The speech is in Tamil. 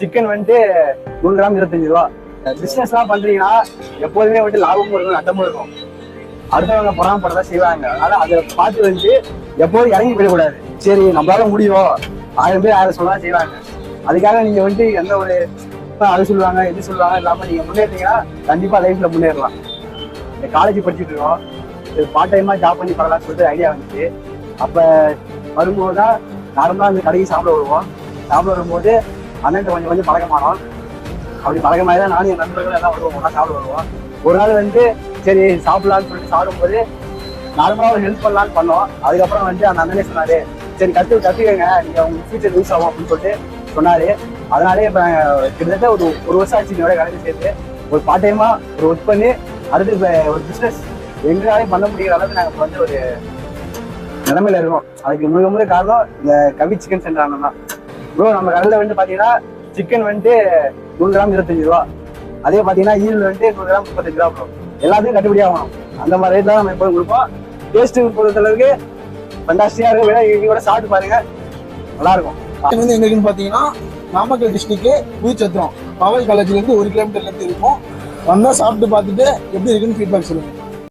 சிக்கன் வந்துட்டு 100 கிராம் 25 ரூபா. பிசினஸ் எல்லாம் பண்றீங்கன்னா எப்போதுமே வந்துட்டு லாபமும் இருக்கும் நட்டமும் இருக்கும். அடுத்தவங்க பொறாமப்படதான் செய்வாங்க. அதனால அதை பார்த்து வந்துட்டு எப்போதும் இறங்கி போயிடக்கூடாது. சரி நம்மளால முடியும், 1000 பேர் 1000 சொல்லலாம் செய்வாங்க. அதுக்காக நீங்க வந்துட்டு எந்த ஒரு அது சொல்லுவாங்க எது சொல்லுவாங்க இல்லாம நீங்க முன்னேறீங்கன்னா கண்டிப்பா லைஃப்ல முன்னேறலாம். இந்த காலேஜ் படிச்சுட்டு இருக்கோம், பார்ட் டைமா ஜாப் பண்ணி பண்ணலாம்னு சொல்லிட்டு ஐடியா வந்துச்சு. அப்ப வரும்போது தான் நார்மலா அந்த கடைக்கு சாப்பிட வருவோம். சாப்பிட வரும்போது அண்ணன் கொஞ்சம் கொஞ்சம் பழக்கமானோம். அப்படி பழக்கமாகி தான் நானும் என் நண்பர்கள் எல்லாம் வருவோம், ஒன்றா சாப்பிட வருவோம். ஒரு நாள் வந்துட்டு சரி சாப்பிடலான்னு சொல்லிட்டு சாப்பிடும்போது நார்மலாக ஒரு ஹெல்ப் பண்ணலான்னு பண்ணோம். அதுக்கப்புறம் வந்துட்டு அந்த அண்ணனே சொன்னாரு, சரி கற்றுக்கங்க, நீங்கள் உங்களுக்கு ஃபியூச்சர் யூஸ் ஆகும் அப்படின்னு சொல்லிட்டு சொன்னாரு. அதனாலே இப்போ கிட்டத்தட்ட ஒரு வருஷம் ஆச்சு என்னோட கடையில் சேர்த்து ஒரு பார்ட் டைமா ஒரு ஒர்க் பண்ணி அடுத்து இப்போ ஒரு பிஸ்னஸ் எங்களாலையும் பண்ண முடிகிற அளவுக்கு நாங்கள் இப்போ வந்து ஒரு நிலைமையில இருக்கோம். அதுக்கு முழுக்க காரணம் இந்த கவி சிக்கன் சென்டர் அண்ணன் தான். ப்ரோ நம்ம கடையில் வந்துட்டு பார்த்தீங்கன்னா சிக்கன் வந்துட்டு 100 கிராம் 25 ரூபா. அதே பார்த்தீங்கன்னா ஈரல் வந்துட்டு 100 கிராம் 35 ரூபா. ப்ரோ எல்லாத்தையும் கட்டுப்படி ஆகணும். அந்த மாதிரி ரேட் தான் நம்ம எப்போதும் கொடுப்போம். டேஸ்ட்டு பொறுத்தளவுக்கு ஃபண்டாஸ்டிக்காக இருக்கும். வேணா இன்னைக்கு கூட சாப்பிட்டு பாருங்க, நல்லா இருக்கும். வந்து எங்க இருக்குன்னு பார்த்தீங்கன்னா நாமக்கல் டிஸ்ட்ரிக்ட் புதுச்சத்திரம் பவல் காலேஜ்லேருந்து 1 கிலோமீட்டர்லேருந்து இருக்கும். வந்தால் சாப்பிட்டு பார்த்துட்டு எப்படி இருக்குன்னு ஃபீட்பேக் சொல்லுங்கள்.